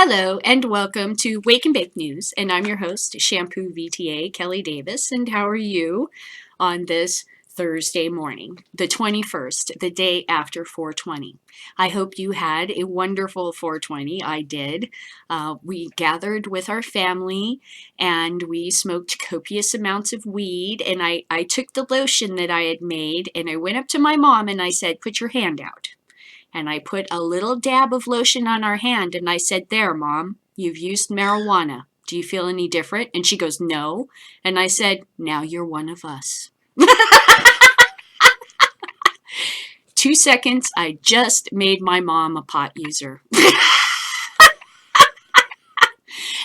Hello and welcome to Wake and Bake News, and I'm your host, Shampoo VTA Kelly Davis. And how are you on this Thursday morning, the 21st, the day after 420? I hope you had a wonderful 420. I did. We gathered with our family and we smoked copious amounts of weed. And I took the lotion that I had made and I went up to my mom and I said, "Put your hand out." And I put a little dab of lotion on our hand and I said, "There, Mom, you've used marijuana. Do you feel any different?" And she goes, "No." And I said, "Now you're one of us." 2 seconds, I just made my mom a pot user.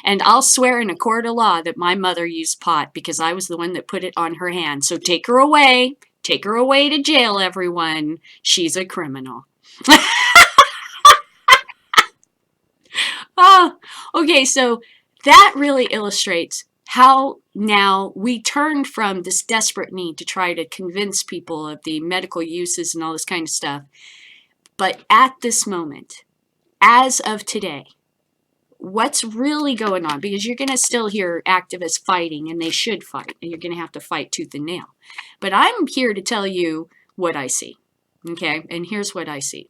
And I'll swear in a court of law that my mother used pot because I was the one that put it on her hand. So take her away. Take her away to jail, everyone. She's a criminal. Oh, okay, so that really illustrates how now we turned from this desperate need to try to convince people of the medical uses and all this kind of stuff. But at this moment, as of today, what's really going on? Because you're going to still hear activists fighting, and they should fight, and you're going to have to fight tooth and nail. But I'm here to tell you what I see, okay? And here's what I see.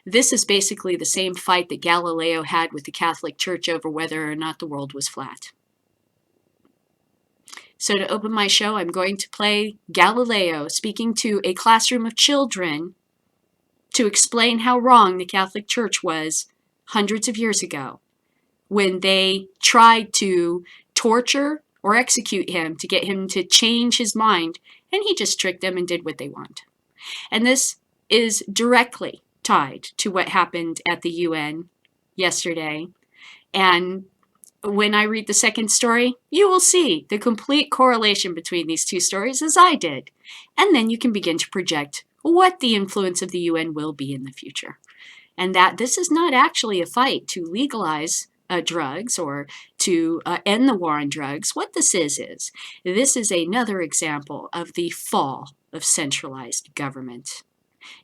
This is basically the same fight that Galileo had with the Catholic Church over whether or not the world was flat. So to open my show, I'm going to play Galileo speaking to a classroom of children to explain how wrong the Catholic Church was hundreds of years ago when they tried to torture or execute him to get him to change his mind, and he just tricked them and did what they want. And this is directly tied to what happened at the UN yesterday. And when I read the second story, you will see the complete correlation between these two stories as I did. And then you can begin to project what the influence of the UN will be in the future. And that this is not actually a fight to legalize drugs or to end the war on drugs. What this is this is another example of the fall of centralized government.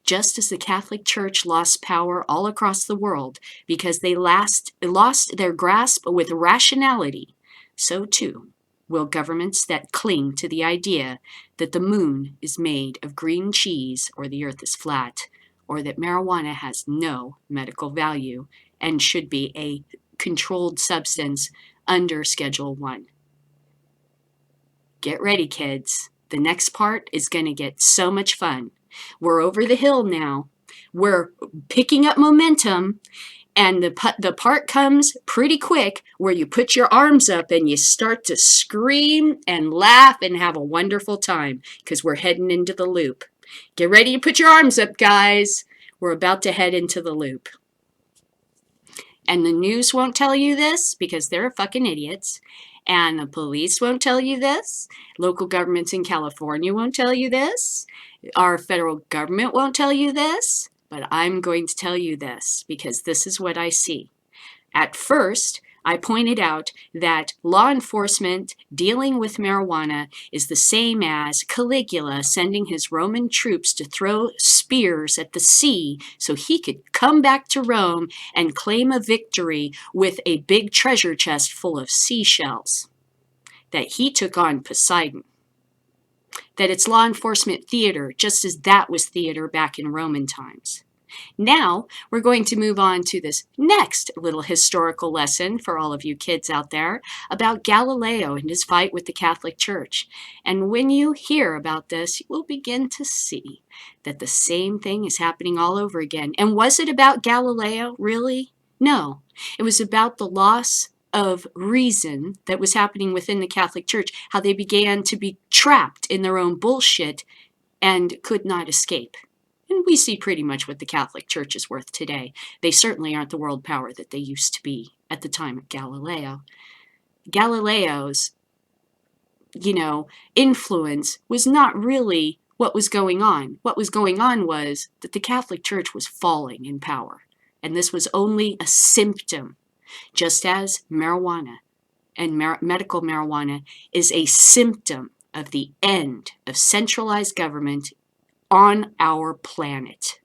Just as the Catholic Church lost power all across the world because they lost their grasp with rationality, so too will governments that cling to the idea that the moon is made of green cheese or the earth is flat, or that marijuana has no medical value and should be a controlled substance under Schedule 1. Get ready, kids. The next part is going to get so much fun. We're over the hill now. We're picking up momentum, and the part comes pretty quick where you put your arms up and you start to scream and laugh and have a wonderful time because we're heading into the loop. Get ready to put your arms up, guys. We're about to head into the loop. And the news won't tell you this because they're fucking idiots. And the police won't tell you this. Local governments in California won't tell you this. Our federal government won't tell you this. But I'm going to tell you this because this is what I see. At first, I pointed out that law enforcement dealing with marijuana is the same as Caligula sending his Roman troops to throw spears at the sea so he could come back to Rome and claim a victory with a big treasure chest full of seashells. That he took on Poseidon. That it's law enforcement theater, just as that was theater back in Roman times. Now, we're going to move on to this next little historical lesson for all of you kids out there about Galileo and his fight with the Catholic Church. And when you hear about this, you will begin to see that the same thing is happening all over again. And was it about Galileo, really? No. It was about the loss of reason that was happening within the Catholic Church, how they began to be trapped in their own bullshit and could not escape. And we see pretty much what the Catholic Church is worth today. They certainly aren't the world power that they used to be at the time of Galileo. Galileo's, influence was not really what was going on. What was going on was that the Catholic Church was falling in power. And this was only a symptom, just as marijuana and medical marijuana is a symptom of the end of centralized government on our planet.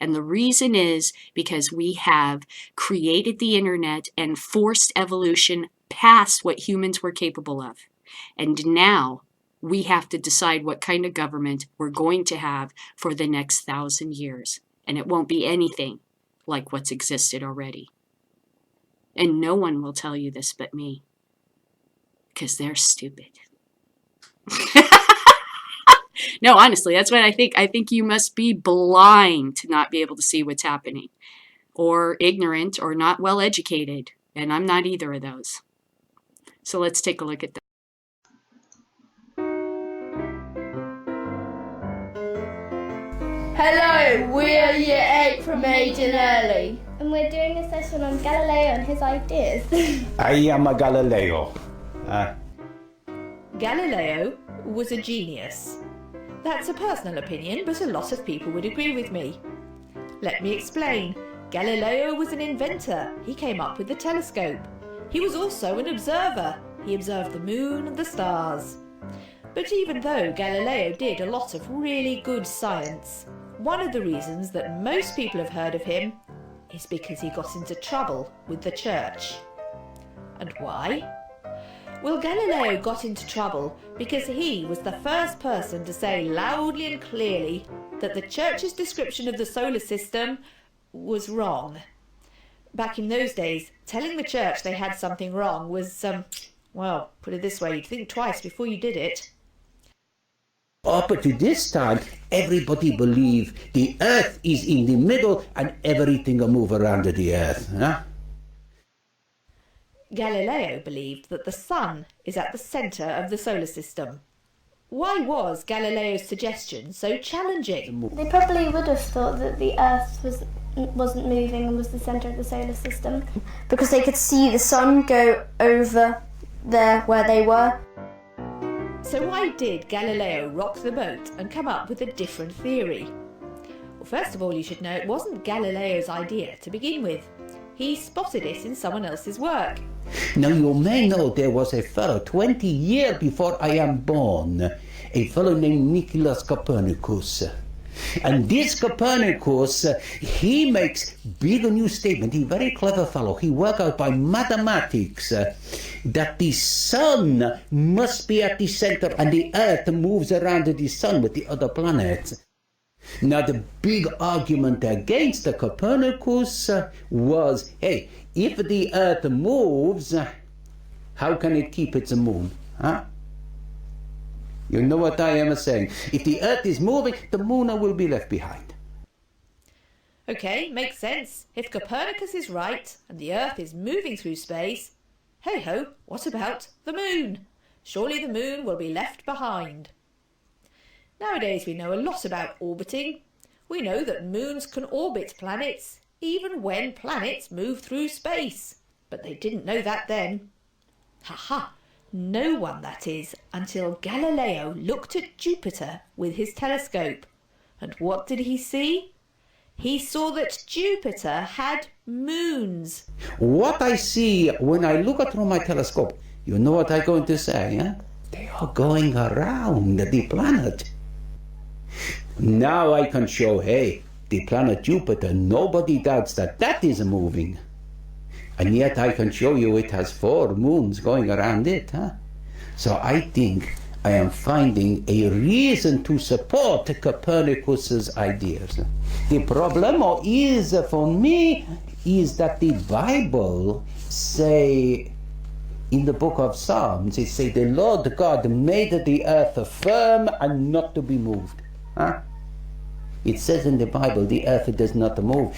And the reason is because we have created the internet and forced evolution past what humans were capable of. And now we have to decide what kind of government we're going to have for the next 1,000 years. And it won't be anything like what's existed already. And no one will tell you this but me, because they're stupid. No, honestly, that's what I think. I think you must be blind to not be able to see what's happening, or ignorant, or not well educated. And I'm not either of those. So let's take a look at that. Hello, we're Year 8 from Agent Early. And we're doing a session on Galileo and his ideas. I am a Galileo. Galileo was a genius. That's a personal opinion, but a lot of people would agree with me. Let me explain. Galileo was an inventor. He came up with the telescope. He was also an observer. He observed the moon and the stars. But even though Galileo did a lot of really good science, one of the reasons that most people have heard of him is because he got into trouble with the church. And why? Well, Galileo got into trouble because he was the first person to say loudly and clearly that the church's description of the solar system was wrong. Back in those days, telling the church they had something wrong was, well, put it this way, you'd think twice before you did it. Up to this time, everybody believed the earth is in the middle and everything will move around the earth. Huh? Galileo believed that the sun is at the centre of the solar system. Why was Galileo's suggestion so challenging? They probably would have thought that the Earth wasn't moving and was the centre of the solar system, because they could see the sun go over there where they were. So why did Galileo rock the boat and come up with a different theory? Well, first of all, you should know it wasn't Galileo's idea to begin with. He spotted it in someone else's work. Now you may know there was a fellow 20 years before I am born, a fellow named Nicholas Copernicus. And this Copernicus, he makes big new statement. He's a very clever fellow. He worked out by mathematics that the sun must be at the center and the earth moves around the sun with the other planets. Now the big argument against the Copernicus was, hey, if the earth moves, how can it keep its moon? Huh? You know what I am saying. If the earth is moving, the moon will be left behind. Okay, makes sense. If Copernicus is right and the earth is moving through space, hey ho, what about the moon? Surely the moon will be left behind. Nowadays we know a lot about orbiting. We know that moons can orbit planets, even when planets move through space. But they didn't know that then. Ha! No one, that is, until Galileo looked at Jupiter with his telescope. And what did he see? He saw that Jupiter had moons. What I see when I look through my telescope, you know what I'm going to say, huh? They are going around the planet. Now I can show, hey, the planet Jupiter, nobody doubts that that is moving. And yet I can show you it has 4 moons going around it. Huh? So I think I am finding a reason to support Copernicus's ideas. The problem is, for me, is that the Bible say, in the book of Psalms, it say the Lord God made the earth firm and not to be moved. Huh? It says in the Bible the earth does not move.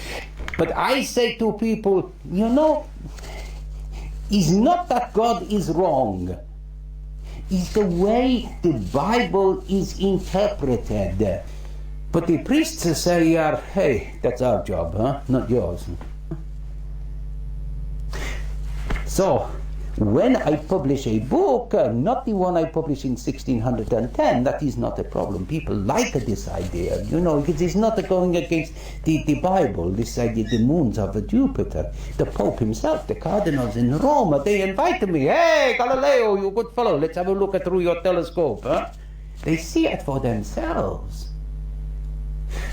But I say to people, you know, it's not that God is wrong. It's the way the Bible is interpreted. But the priests say, hey, that's our job, huh? Not yours. So, when I publish a book, not the one I published in 1610, that is not a problem. People like this idea, you know, because it's not going against the Bible, this idea, the moons of Jupiter. The Pope himself, the cardinals in Rome, they invited me, hey, Galileo, you good fellow, let's have a look through your telescope. Huh? They see it for themselves.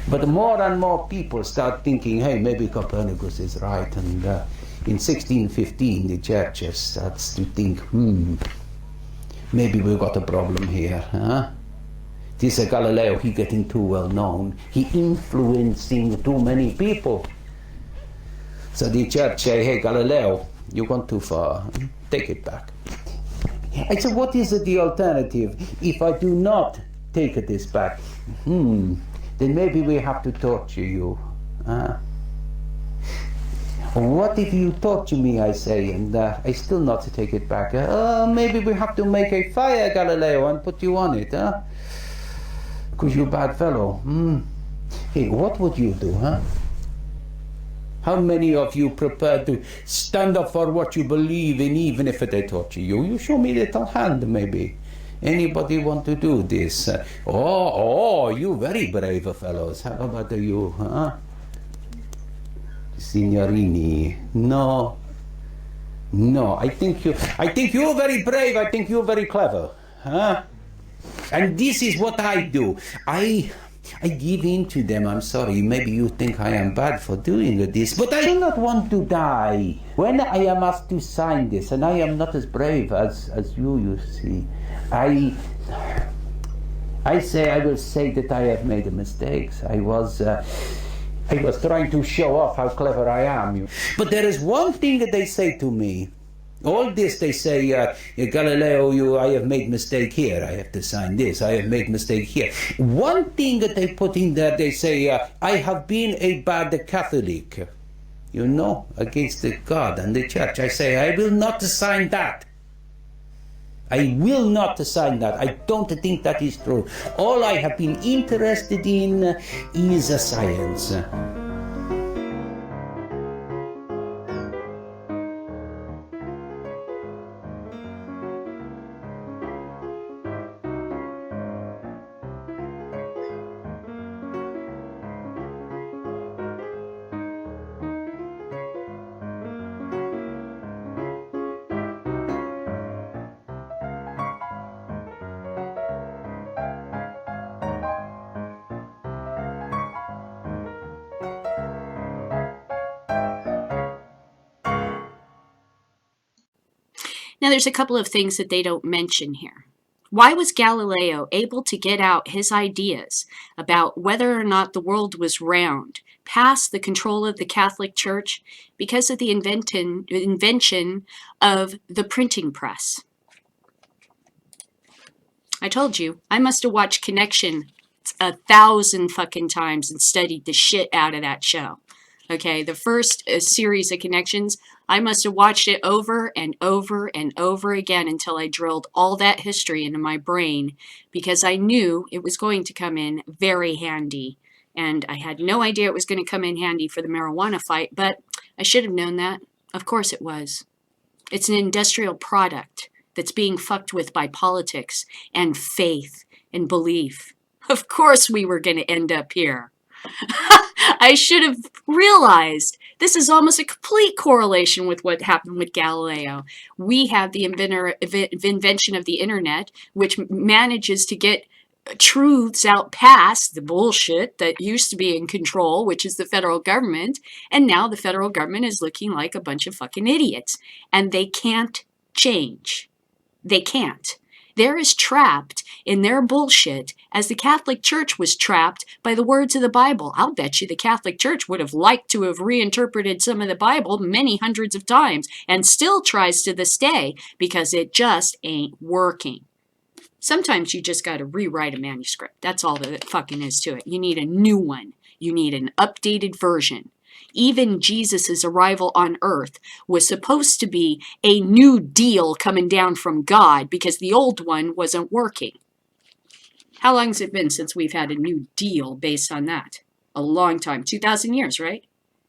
But more and more people start thinking, hey, maybe Copernicus is right. And in 1615, the church starts to think, maybe we've got a problem here. Huh? This Galileo, he getting too well known. He influencing too many people. So the church say, hey, Galileo, you gone too far. Take it back. I said, what is the alternative if I do not take this back? Then maybe we have to torture you. What if you torture me, I say, and I still not to take it back? Maybe we have to make a fire, Galileo, and put you on it, huh? Because you're a bad fellow. Hey, what would you do, huh? How many of you prepared to stand up for what you believe in, even if they torture you? You show me a little hand, maybe. Anybody want to do this? You very brave fellows. How about you, huh? Signorini. No. I think you're very brave. I think you're very clever, huh? And this is what I do. I give in to them. I'm sorry. Maybe you think I am bad for doing this, but I do not want to die. When I am asked to sign this, and I am not as brave as you see, I will say that I have made mistakes. I was trying to show off how clever I am. But there is one thing that they say to me. All this they say, Galileo, I have made mistake here. I have to sign this. I have made mistake here. One thing that they put in there, they say, I have been a bad Catholic. Against the God and the church. I say, I will not sign that. I will not sign that. I don't think that is true. All I have been interested in is science. Now, there's a couple of things that they don't mention here. Why was Galileo able to get out his ideas about whether or not the world was round past the control of the Catholic Church? Because of the invention of the printing press. I told you, I must have watched Connection 1,000 fucking times and studied the shit out of that show. Okay, the first series of Connections, I must have watched it over and over and over again until I drilled all that history into my brain, because I knew it was going to come in very handy. And I had no idea it was going to come in handy for the marijuana fight, but I should have known that. Of course it was. It's an industrial product that's being fucked with by politics and faith and belief. Of course we were going to end up here. I should have realized this is almost a complete correlation with what happened with Galileo. We have the invention of the internet, which manages to get truths out past the bullshit that used to be in control, which is the federal government. And now the federal government is looking like a bunch of fucking idiots. And they can't change. They can't. They're as trapped in their bullshit as the Catholic Church was trapped by the words of the Bible. I'll bet you the Catholic Church would have liked to have reinterpreted some of the Bible many hundreds of times and still tries to this day because it just ain't working. Sometimes you just got to rewrite a manuscript. That's all that it fucking is to it. You need a new one. You need an updated version. Even Jesus' arrival on earth was supposed to be a new deal coming down from God because the old one wasn't working. How long has it been since we've had a new deal based on that? A long time. 2,000 years, right?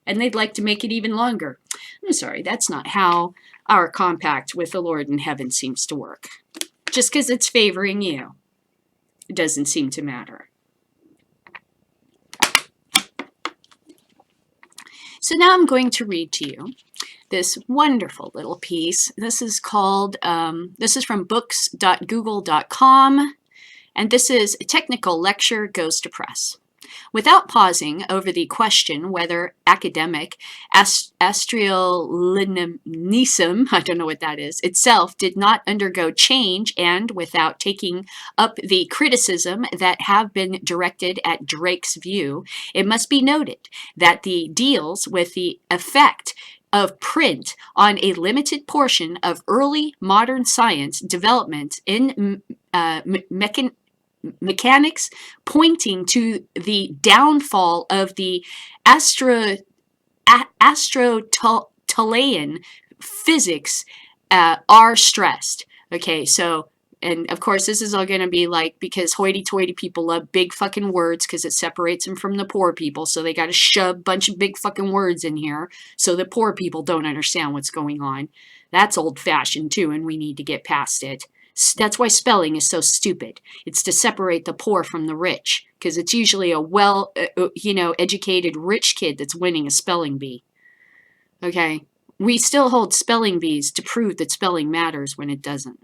And they'd like to make it even longer. I'm sorry, that's not how our compact with the Lord in heaven seems to work. Just because it's favoring you, it doesn't seem to matter. So now I'm going to read to you this wonderful little piece. This is called, this is from books.google.com, and this is A Technical Lecture Goes to Press. Without pausing over the question whether academic astriolinism, I don't know what that is, itself did not undergo change, and without taking up the criticism that have been directed at Drake's view, it must be noted that the deals with the effect of print on a limited portion of early modern science development in mechanics, pointing to the downfall of the Aristotelian physics are stressed. Okay, so, and of course, this is all going to be like, because hoity-toity people love big fucking words because it separates them from the poor people, so they got to shove a bunch of big fucking words in here so the poor people don't understand what's going on. That's old-fashioned too, and we need to get past it. That's why spelling is so stupid. It's to separate the poor from the rich, because it's usually a educated rich kid that's winning a spelling bee. Okay? We still hold spelling bees to prove that spelling matters when it doesn't.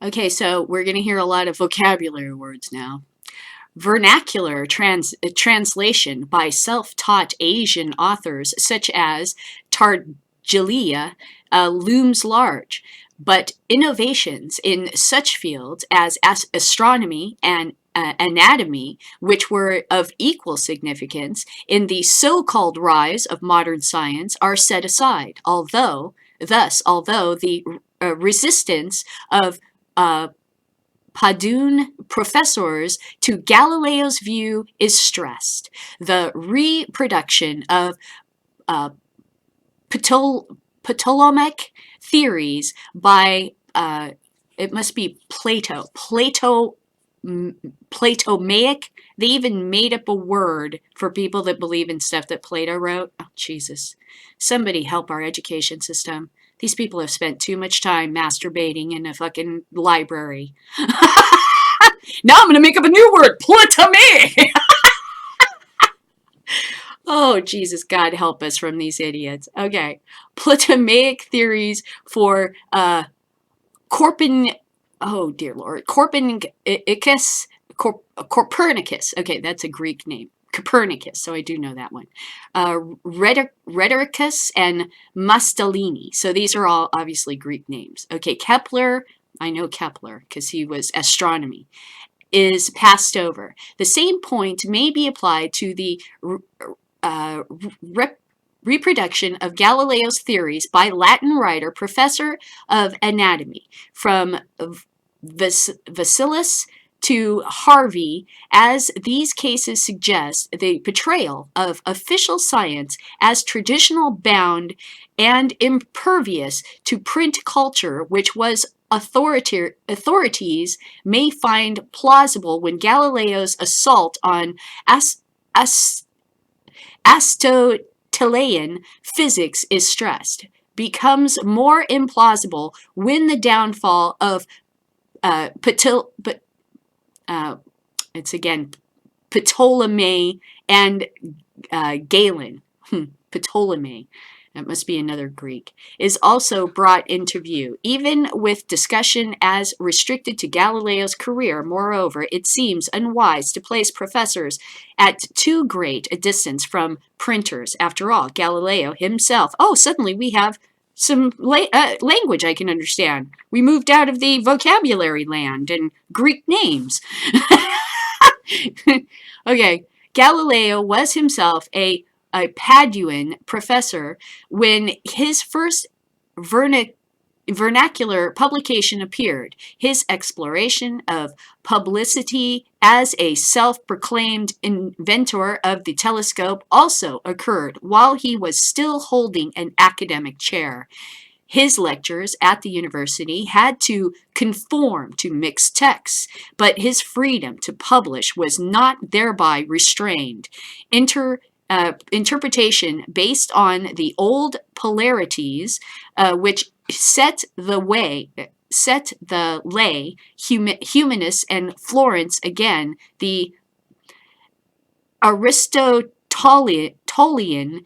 Okay, so we're going to hear a lot of vocabulary words now. Vernacular translation by self-taught Asian authors such as Tartaglia looms large, but innovations in such fields as astronomy and anatomy, which were of equal significance in the so-called rise of modern science, are set aside, although the resistance of Padoon professors to Galileo's view is stressed. The reproduction of Ptolemaic theories by, it must be Ptolemaic. They even made up a word for people that believe in stuff that Plato wrote. Oh, Jesus. Somebody help our education system. These people have spent too much time masturbating in a fucking library. Now I'm going to make up a new word, Ptolemaic. Oh, Jesus, God help us from these idiots. Okay. Ptolemaic theories for oh, dear Lord. Copernicus. Okay, that's a Greek name. Copernicus, so I do know that one. Rhetoricus and Mastalini. So these are all obviously Greek names. Okay, Kepler, I know Kepler because he was astronomy, is passed over. The same point may be applied to the reproduction of Galileo's theories by Latin writer, professor of anatomy, from Vasilis to Harvey, as these cases suggest the portrayal of official science as traditional, bound and impervious to print culture, which was authorities may find plausible when Galileo's assault on Aristotelian physics is stressed, becomes more implausible when the downfall of it's again Ptolemy and Galen. Ptolemy, that must be another Greek, is also brought into view. Even with discussion as restricted to Galileo's career, moreover, it seems unwise to place professors at too great a distance from printers. After all, Galileo himself, suddenly we have some language I can understand. We moved out of the vocabulary land and Greek names. Okay, Galileo was himself a Paduan professor when his first vernacular publication appeared. His exploration of publicity as a self-proclaimed inventor of the telescope also occurred while he was still holding an academic chair. His lectures at the university had to conform to mixed texts, but his freedom to publish was not thereby restrained. Interpretation based on the old polarities, which set the lay, humanists, and Florence again, the Aristotelian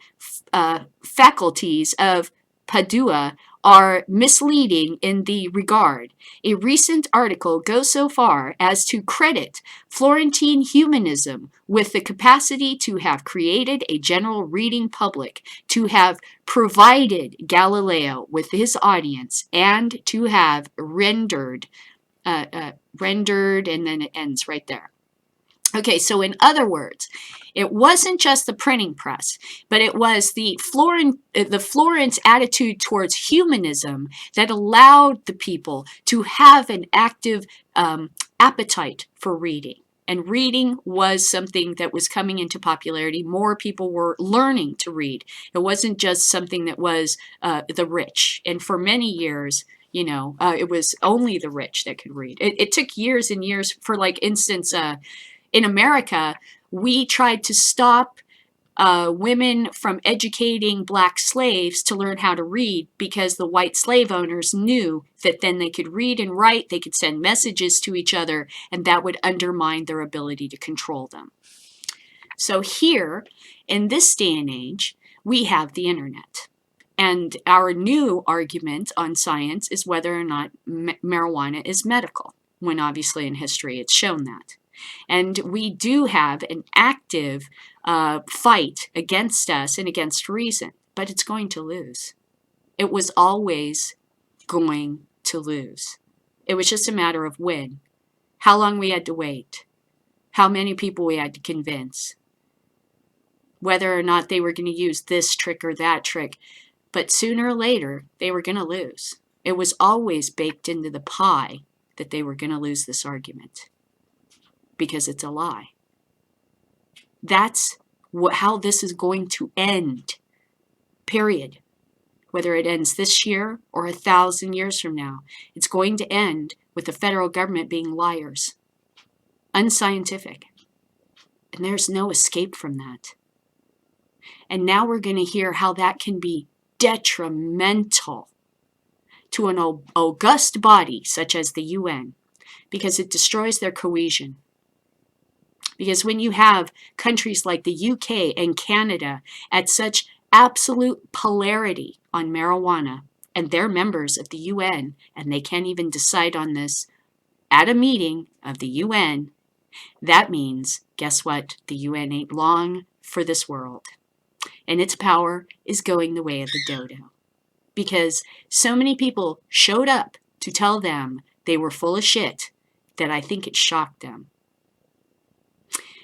faculties of Padua are misleading in the regard. A recent article goes so far as to credit Florentine humanism with the capacity to have created a general reading public, to have provided Galileo with his audience, and to have rendered, and then it ends right there. Okay, so in other words, it wasn't just the printing press, but it was the Florence attitude towards humanism that allowed the people to have an active appetite for reading. And reading was something that was coming into popularity. More people were learning to read. It wasn't just something that was the rich. And for many years, it was only the rich that could read. It took years and years for, like, instance, in America, we tried to stop women from educating black slaves to learn how to read because the white slave owners knew that then they could read and write, they could send messages to each other, and that would undermine their ability to control them. So here, in this day and age, we have the internet. And our new argument on science is whether or not marijuana is medical, when obviously in history it's shown that. And we do have an active fight against us and against reason, but it's going to lose. It was always going to lose. It was just a matter of when, how long we had to wait, how many people we had to convince, whether or not they were going to use this trick or that trick. But sooner or later, they were going to lose. It was always baked into the pie that they were going to lose this argument, because it's a lie. That's how this is going to end, period. Whether it ends this year or 1,000 years from now, it's going to end with the federal government being liars, unscientific. And there's no escape from that. And now we're going to hear how that can be detrimental to an august body such as the UN, because it destroys their cohesion. Because when you have countries like the UK and Canada at such absolute polarity on marijuana, and they're members of the UN, and they can't even decide on this at a meeting of the UN, that means, guess what? The UN ain't long for this world. And its power is going the way of the dodo. Because so many people showed up to tell them they were full of shit that I think it shocked them.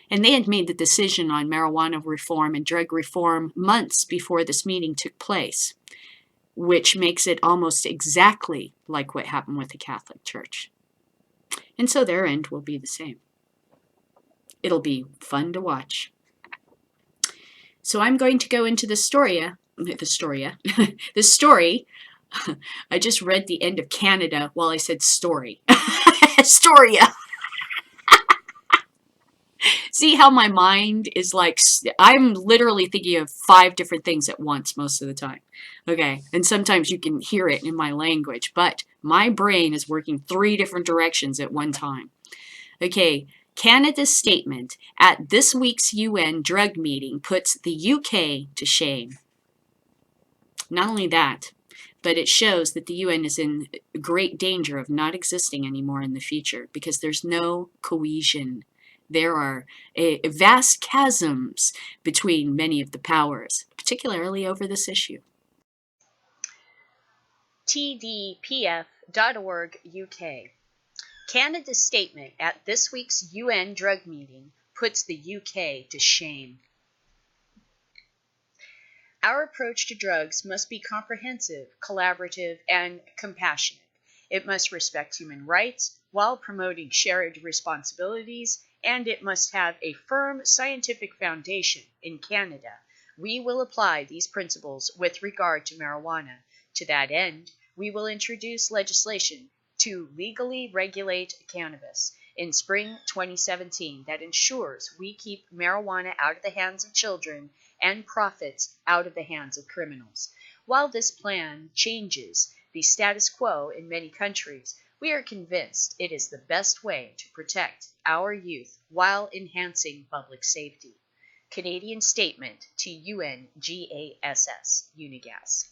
And they had made the decision on marijuana reform and drug reform months before this meeting took place, which makes it almost exactly like what happened with the Catholic Church. And so their end will be the same. It'll be fun to watch. So I'm going to go into the story. I just read the end of Canada while I said story. Astoria. See how my mind is like, I'm literally thinking of 5 different things at once most of the time. Okay, and sometimes you can hear it in my language, but my brain is working 3 different directions at one time. Okay, Canada's statement at this week's UN drug meeting puts the UK to shame. Not only that, but it shows that the UN is in great danger of not existing anymore in the future because there's no cohesion. There are vast chasms between many of the powers, particularly over this issue. tdpf.org UK. Canada's statement at this week's UN drug meeting puts the UK to shame. Our approach to drugs must be comprehensive, collaborative, and compassionate. It must respect human rights while promoting shared responsibilities, and it must have a firm scientific foundation. In Canada, we will apply these principles with regard to marijuana. To that end, we will introduce legislation to legally regulate cannabis in spring 2017 that ensures we keep marijuana out of the hands of children and profits out of the hands of criminals. While this plan changes the status quo in many countries, we are convinced it is the best way to protect our youth while enhancing public safety. Canadian Statement to UNGASS, UNIGAS.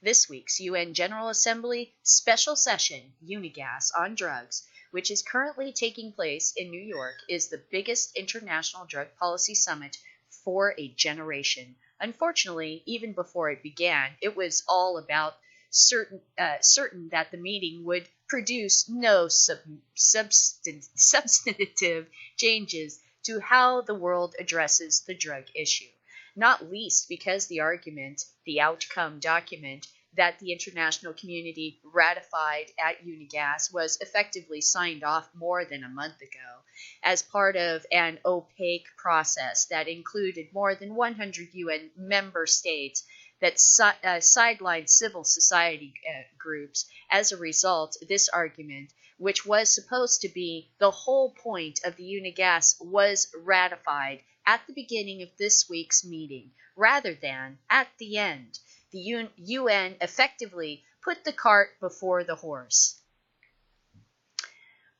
This week's UN General Assembly special session, Unigas on Drugs, which is currently taking place in New York, is the biggest international drug policy summit for a generation. Unfortunately, even before it began, it was all about certain that the meeting would produce no substantive changes to how the world addresses the drug issue, not least because the outcome document that the international community ratified at Unigas was effectively signed off more than a month ago as part of an opaque process that included more than 100 UN member states that sidelined civil society groups. As a result, this argument, which was supposed to be the whole point of the Unigas, was ratified at the beginning of this week's meeting rather than at the end. The UN effectively put the cart before the horse.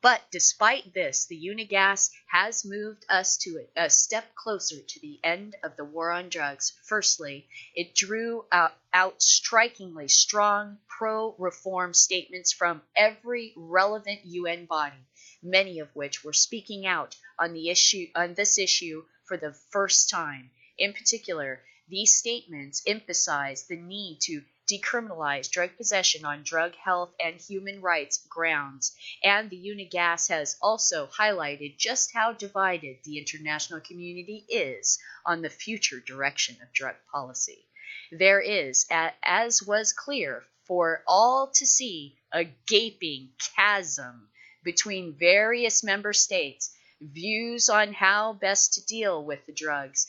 But despite this, the Unigas has moved us to a step closer to the end of the war on drugs. Firstly, it drew out strikingly strong pro-reform statements from every relevant UN body, many of which were speaking out on this issue for the first time. In particular, these statements emphasize the need to decriminalize drug possession on drug health and human rights grounds, and the Unigas has also highlighted just how divided the international community is on the future direction of drug policy. There is, as was clear for all to see, a gaping chasm between various member states' views on how best to deal with the drugs.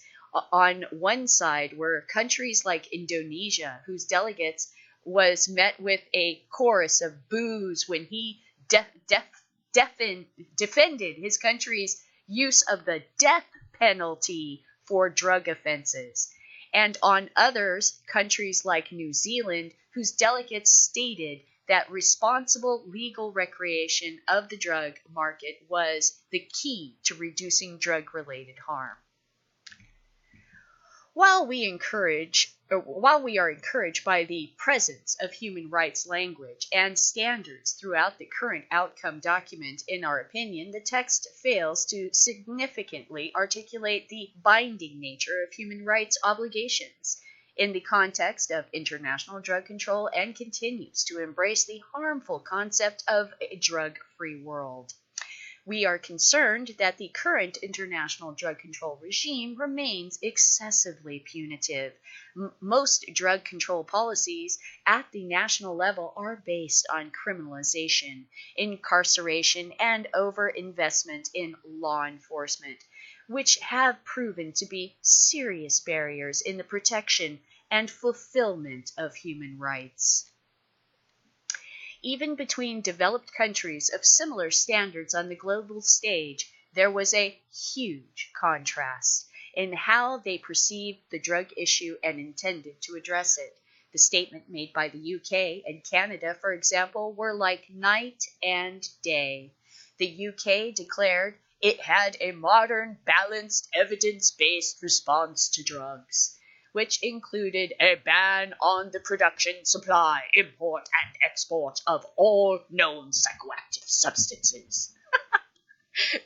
On one side were countries like Indonesia, whose delegates was met with a chorus of boos when he defended his country's use of the death penalty for drug offenses. And on others, countries like New Zealand, whose delegates stated that responsible legal recreation of the drug market was the key to reducing drug-related harm. While we are encouraged by the presence of human rights language and standards throughout the current outcome document, in our opinion, the text fails to significantly articulate the binding nature of human rights obligations in the context of international drug control and continues to embrace the harmful concept of a drug-free world. We are concerned that the current international drug control regime remains excessively punitive. Most drug control policies at the national level are based on criminalization, incarceration, and overinvestment in law enforcement, which have proven to be serious barriers in the protection and fulfillment of human rights. Even between developed countries of similar standards on the global stage, there was a huge contrast in how they perceived the drug issue and intended to address it. The statement made by the UK and Canada, for example, were like night and day. The UK declared it had a modern, balanced, evidence-based response to drugs, which included a ban on the production, supply, import, and export of all known psychoactive substances.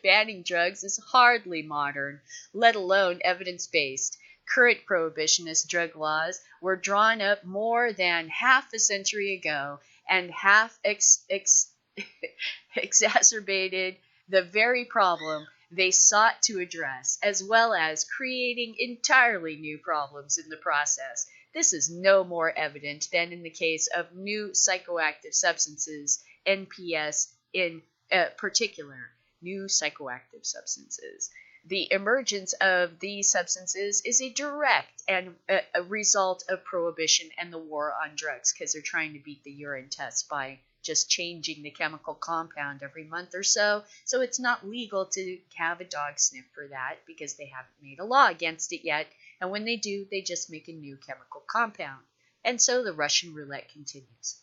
Banning drugs is hardly modern, let alone evidence-based. Current prohibitionist drug laws were drawn up more than half a century ago and half exacerbated the very problem they sought to address, as well as creating entirely new problems in the process. This is no more evident than in the case of new psychoactive substances, NPS in particular, new psychoactive substances. The emergence of these substances is a direct and a result of prohibition and the war on drugs, because they're trying to beat the urine test by just changing the chemical compound every month or so. So it's not legal to have a dog sniff for that because they haven't made a law against it yet. And when they do, they just make a new chemical compound. And so the Russian roulette continues.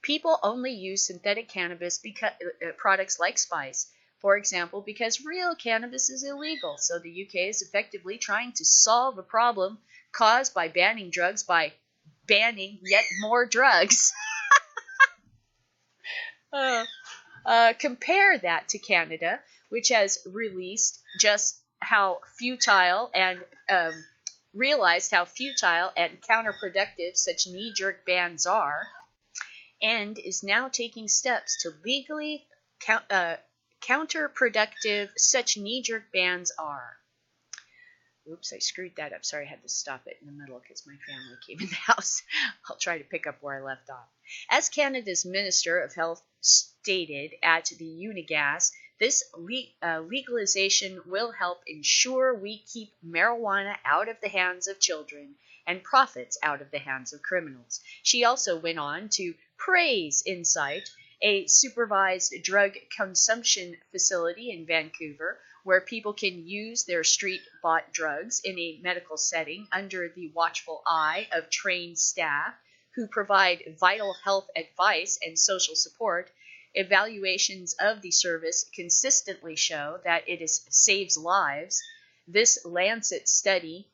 People only use synthetic cannabis products like spice, for example, because real cannabis is illegal. So the UK is effectively trying to solve a problem caused by banning drugs by banning yet more drugs. Uh, Compare that to Canada, which has released just how futile and realized how futile and counterproductive such knee jerk bans are, and is now taking steps to legally counterproductive such knee jerk bans are. Oops, I screwed that up. Sorry, I had to stop it in the middle because my family came in the house. I'll try to pick up where I left off. As Canada's Minister of Health stated at the Unigas, this legalization will help ensure we keep marijuana out of the hands of children and profits out of the hands of criminals. She also went on to praise Insight, a supervised drug consumption facility in Vancouver, where people can use their street-bought drugs in a medical setting under the watchful eye of trained staff who provide vital health advice and social support. Evaluations of the service consistently show that it saves lives. This Lancet study,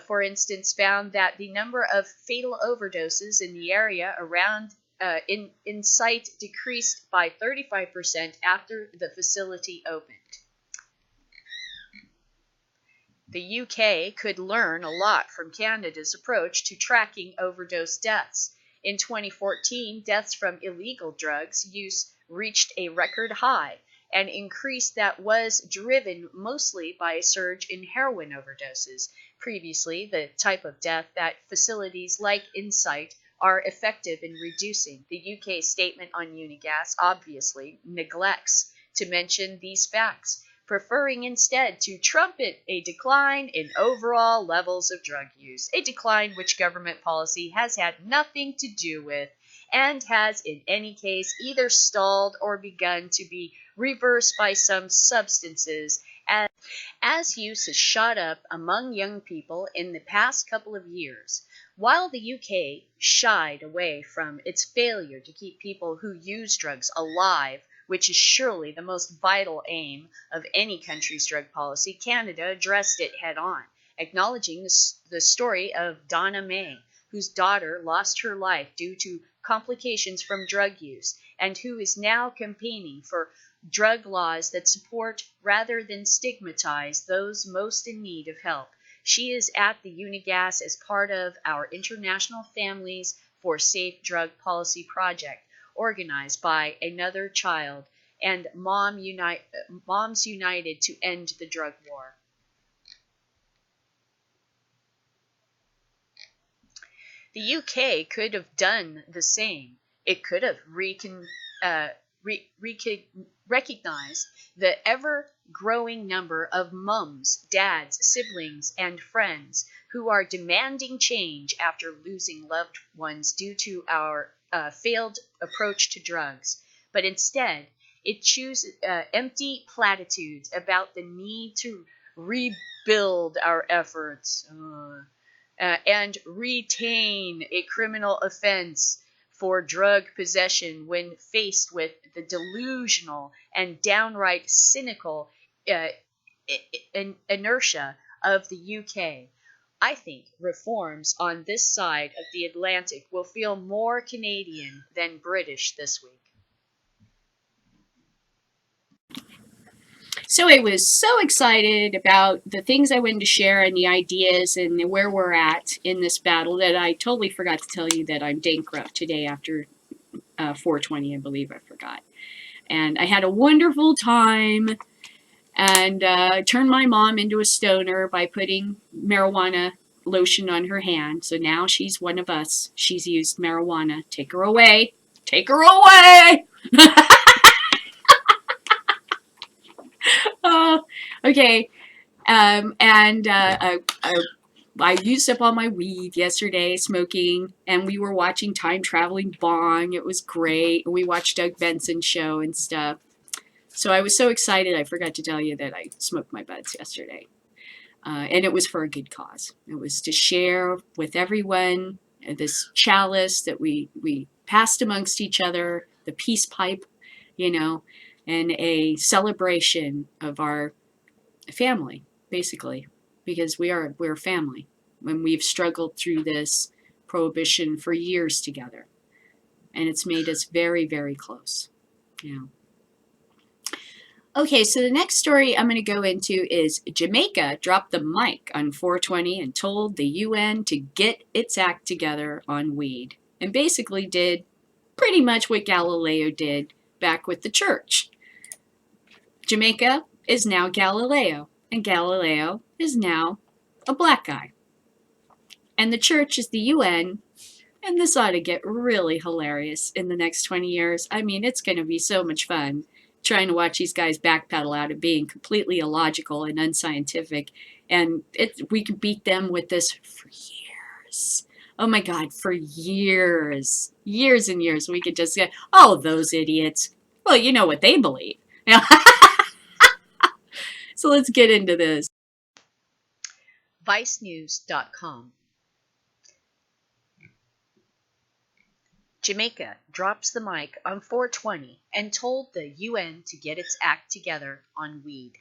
for instance, found that the number of fatal overdoses in the area around Insight decreased by 35% after the facility opened. The UK could learn a lot from Canada's approach to tracking overdose deaths. In 2014, deaths from illegal drugs use reached a record high, an increase that was driven mostly by a surge in heroin overdoses, previously the type of death that facilities like Insight are effective in reducing. The UK statement on Unigas obviously neglects to mention these facts, preferring instead to trumpet a decline in overall levels of drug use, a decline which government policy has had nothing to do with and has in any case either stalled or begun to be reversed by some substances as use has shot up among young people in the past couple of years. While the UK shied away from its failure to keep people who use drugs alive, which is surely the most vital aim of any country's drug policy, Canada addressed it head on, acknowledging the story of Donna May, whose daughter lost her life due to complications from drug use, and who is now campaigning for drug laws that support rather than stigmatize those most in need of help. She is at the Unigas as part of our International Families for Safe Drug Policy project, organized by Another Child and Moms United to End the Drug War. The UK could have done the same. It could have recognized the ever-growing number of mums, dads, siblings, and friends who are demanding change after losing loved ones due to our failed approach to drugs. But instead, it chooses empty platitudes about the need to rebuild our efforts and retain a criminal offense for drug possession when faced with the delusional and downright cynical inertia of the UK. I think reforms on this side of the Atlantic will feel more Canadian than British this week. So I was so excited about the things I wanted to share and the ideas and where we're at in this battle that I totally forgot to tell you that I'm bankrupt today after 420, I believe I forgot. And I had a wonderful time and turned my mom into a stoner by putting marijuana lotion on her hand. So now she's one of us. She's used marijuana. Take her away. Take her away! Okay. I used up all my weed yesterday smoking, and we were watching Time Traveling Bong. It was great. We watched Doug Benson's show and stuff. So I was so excited, I forgot to tell you that I smoked my buds yesterday. And it was for a good cause. It was to share with everyone this chalice that we passed amongst each other, the peace pipe, and a celebration of our family, basically, because we're family. When we've struggled through this prohibition for years together. And it's made us very, very close. Yeah. Okay, so the next story I'm going to go into is Jamaica dropped the mic on 420 and told the UN to get its act together on weed, and basically did pretty much what Galileo did back with the church. Jamaica is now Galileo, and Galileo is now a black guy. And the church is the UN, and this ought to get really hilarious in the next 20 years. I mean, it's going to be so much fun trying to watch these guys backpedal out of being completely illogical and unscientific. And we could beat them with this for years. Oh my God, for years. Years and years. We could just say, oh, those idiots. Well, you know what they believe. So let's get into this. ViceNews.com. Jamaica drops the mic on 420 and told the UN to get its act together on weed.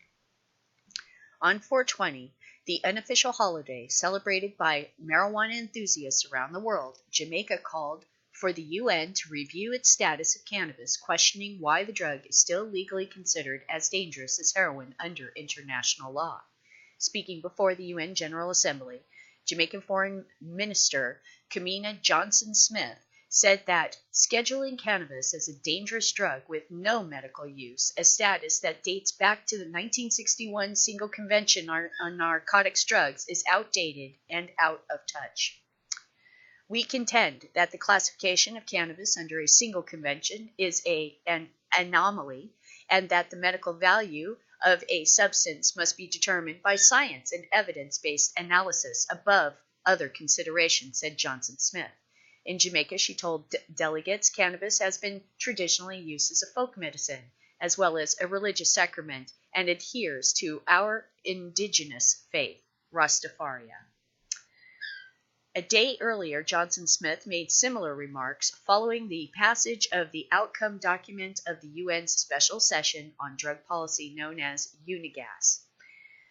On 420, the unofficial holiday celebrated by marijuana enthusiasts around the world, Jamaica called for the UN to review its status of cannabis, questioning why the drug is still legally considered as dangerous as heroin under international law. Speaking before the UN General Assembly, Jamaican Foreign Minister Kamina Johnson-Smith said that scheduling cannabis as a dangerous drug with no medical use, a status that dates back to the 1961 Single Convention on Narcotics Drugs, is outdated and out of touch. We contend that the classification of cannabis under a single convention is an anomaly, and that the medical value of a substance must be determined by science and evidence-based analysis above other considerations, said Johnson-Smith. In Jamaica, she told delegates cannabis has been traditionally used as a folk medicine, as well as a religious sacrament, and adheres to our indigenous faith, Rastafaria. A day earlier, Johnson-Smith made similar remarks following the passage of the outcome document of the UN's special session on drug policy known as UNIGAS.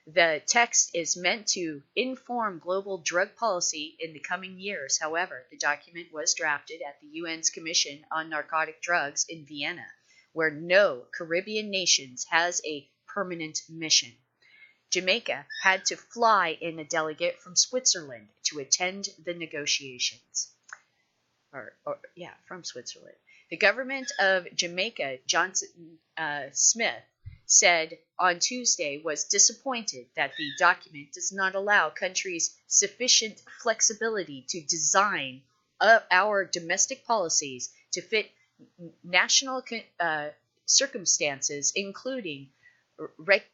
The text is meant to inform global drug policy in the coming years. However, the document was drafted at the UN's Commission on Narcotic Drugs in Vienna, where no Caribbean nations has a permanent mission. Jamaica had to fly in a delegate from Switzerland to attend the negotiations. From Switzerland. The government of Jamaica, Johnson-Smith, said on Tuesday was disappointed that the document does not allow countries sufficient flexibility to design our domestic policies to fit national circumstances, including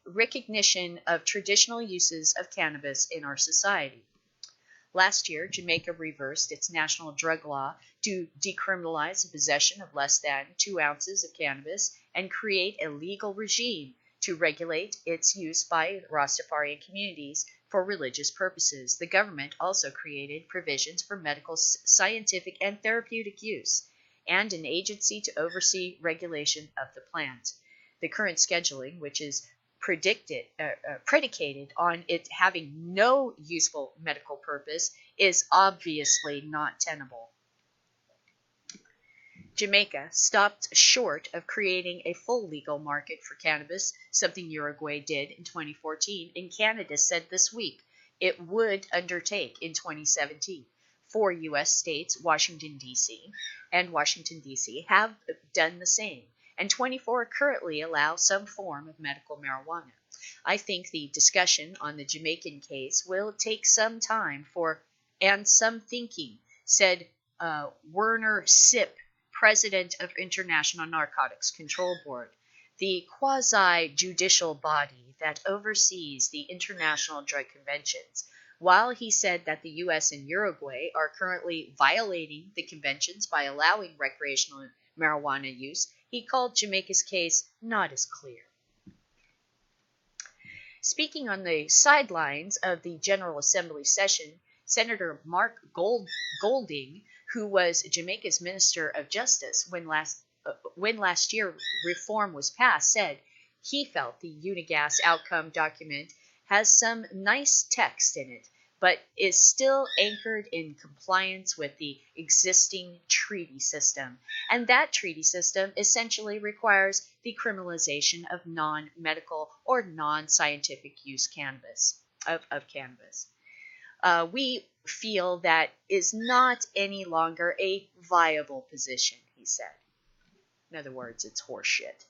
recognition of traditional uses of cannabis in our society. Last year, Jamaica reversed its national drug law to decriminalize the possession of less than 2 ounces of cannabis and create a legal regime to regulate its use by Rastafarian communities for religious purposes. The government also created provisions for medical, scientific, and therapeutic use, and an agency to oversee regulation of the plant. The current scheduling, which is predicated on it having no useful medical purpose, is obviously not tenable. Jamaica stopped short of creating a full legal market for cannabis, something Uruguay did in 2014, and Canada said this week it would undertake in 2017. 4 U.S. states, Washington, D.C., have done the same, and 24 currently allow some form of medical marijuana. I think the discussion on the Jamaican case will take some time and some thinking, said Werner Sipp, president of International Narcotics Control Board, the quasi-judicial body that oversees the international drug conventions. While he said that the U.S. and Uruguay are currently violating the conventions by allowing recreational marijuana use, he called Jamaica's case not as clear. Speaking on the sidelines of the General Assembly session, Senator Mark Golding, who was Jamaica's Minister of Justice when last year reform was passed, said he felt the UNIGAS outcome document has some nice text in it, but is still anchored in compliance with the existing treaty system. And that treaty system essentially requires the criminalization of non-medical or non-scientific use of cannabis. We feel that is not any longer a viable position, he said. In other words, it's horseshit.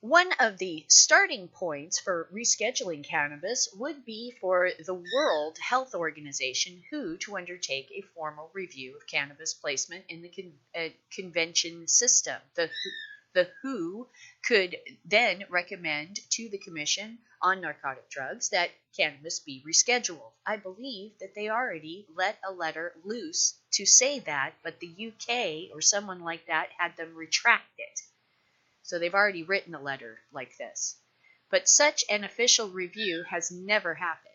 One of the starting points for rescheduling cannabis would be for the World Health Organization, WHO, to undertake a formal review of cannabis placement in the convention system. The WHO could then recommend to the Commission on Narcotic Drugs that cannabis be rescheduled. I believe that they already let a letter loose to say that, but the UK or someone like that had them retract it. So they've already written a letter like this. But such an official review has never happened,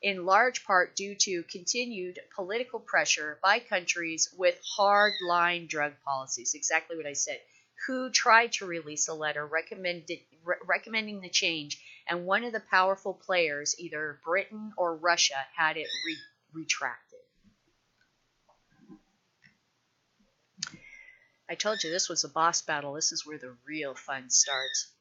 in large part due to continued political pressure by countries with hard-line drug policies. Exactly what I said. Who tried to release a letter recommending the change, and one of the powerful players, either Britain or Russia, had it retracted. I told you this was a boss battle. This is where the real fun starts.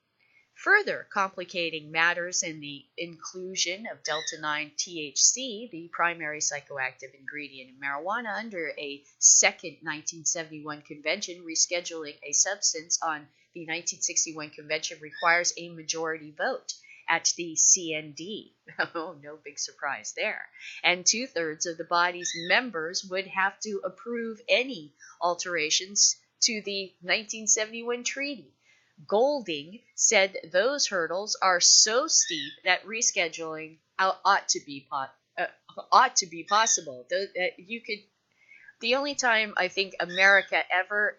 Further complicating matters in the inclusion of Delta-9 THC, the primary psychoactive ingredient in marijuana, under a second 1971 convention. Rescheduling a substance on the 1961 convention requires a majority vote at the CND. Oh, no big surprise there. And 2/3 of the body's members would have to approve any alterations to the 1971 treaty. Golding said those hurdles are so steep that rescheduling ought to be possible. The only time I think America ever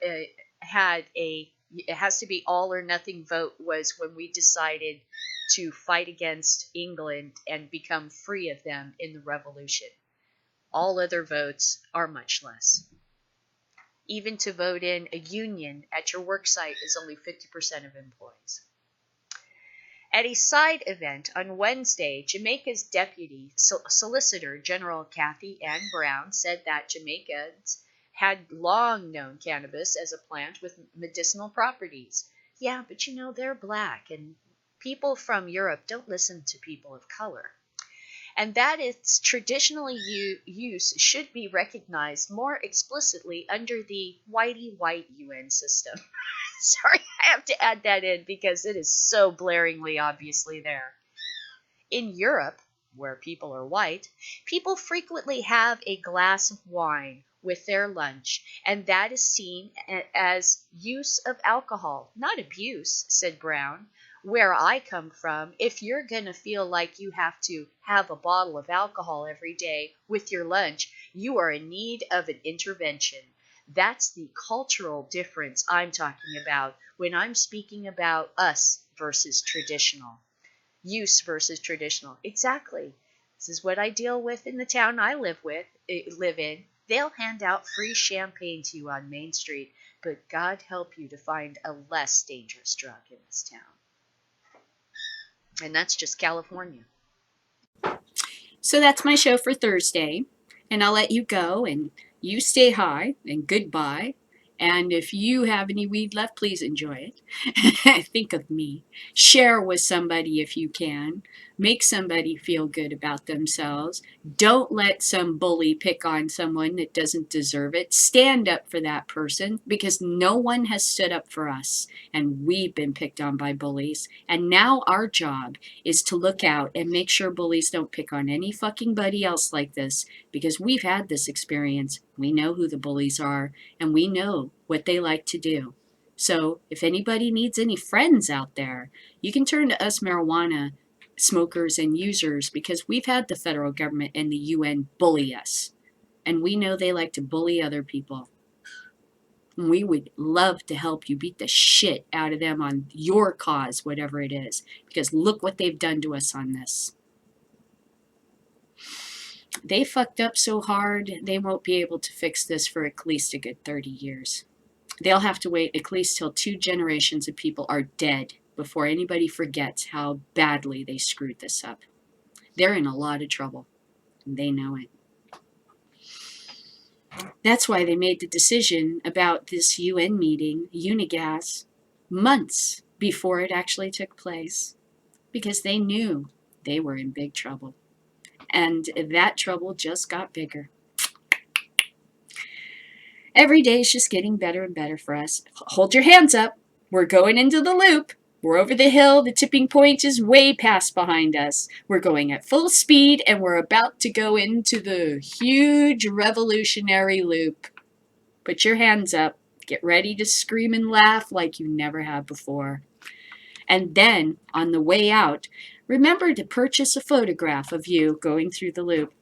had it has to be all or nothing vote was when we decided to fight against England and become free of them in the Revolution. All other votes are much less. Even to vote in a union at your work site is only 50% of employees. At a side event on Wednesday, Jamaica's Deputy Solicitor General Kathy Ann Brown said that Jamaicans had long known cannabis as a plant with medicinal properties. Yeah, but they're black, and people from Europe don't listen to people of color. And that its traditional use should be recognized more explicitly under the whitey-white UN system. Sorry, I have to add that in because it is so blaringly obviously there. In Europe, where people are white, people frequently have a glass of wine with their lunch, and that is seen as use of alcohol, not abuse, said Brown. Where I come from, if you're going to feel like you have to have a bottle of alcohol every day with your lunch, you are in need of an intervention. That's the cultural difference I'm talking about when I'm speaking about us versus traditional. Use versus traditional. Exactly. This is what I deal with in the town I live in. They'll hand out free champagne to you on Main Street, but God help you to find a less dangerous drug in this town. And that's just California. So that's my show for Thursday. And I'll let you go, and you stay high, and goodbye. And if you have any weed left, please enjoy it. Think of me. Share with somebody if you can. Make somebody feel good about themselves. Don't let some bully pick on someone that doesn't deserve it. Stand up for that person, because no one has stood up for us. And we've been picked on by bullies. And now our job is to look out and make sure bullies don't pick on any fucking buddy else like this, because we've had this experience. We know who the bullies are, and we know what they like to do. So if anybody needs any friends out there, you can turn to us marijuana smokers and users, because we've had the federal government and the UN bully us. And we know they like to bully other people. And we would love to help you beat the shit out of them on your cause, whatever it is, because look what they've done to us on this. They fucked up so hard, they won't be able to fix this for at least a good 30 years. They'll have to wait at least till 2 generations of people are dead before anybody forgets how badly they screwed this up. they're in a lot of trouble. And they know it. That's why they made the decision about this UN meeting, Unigas, months before it actually took place, because they knew they were in big trouble. And that trouble just got bigger. Every day is just getting better and better for us. Hold your hands up. We're going into the loop. We're over the hill. The tipping point is way past behind us. We're going at full speed, and we're about to go into the huge revolutionary loop. Put your hands up. Get ready to scream and laugh like you never have before. And then, on the way out, remember to purchase a photograph of you going through the loop.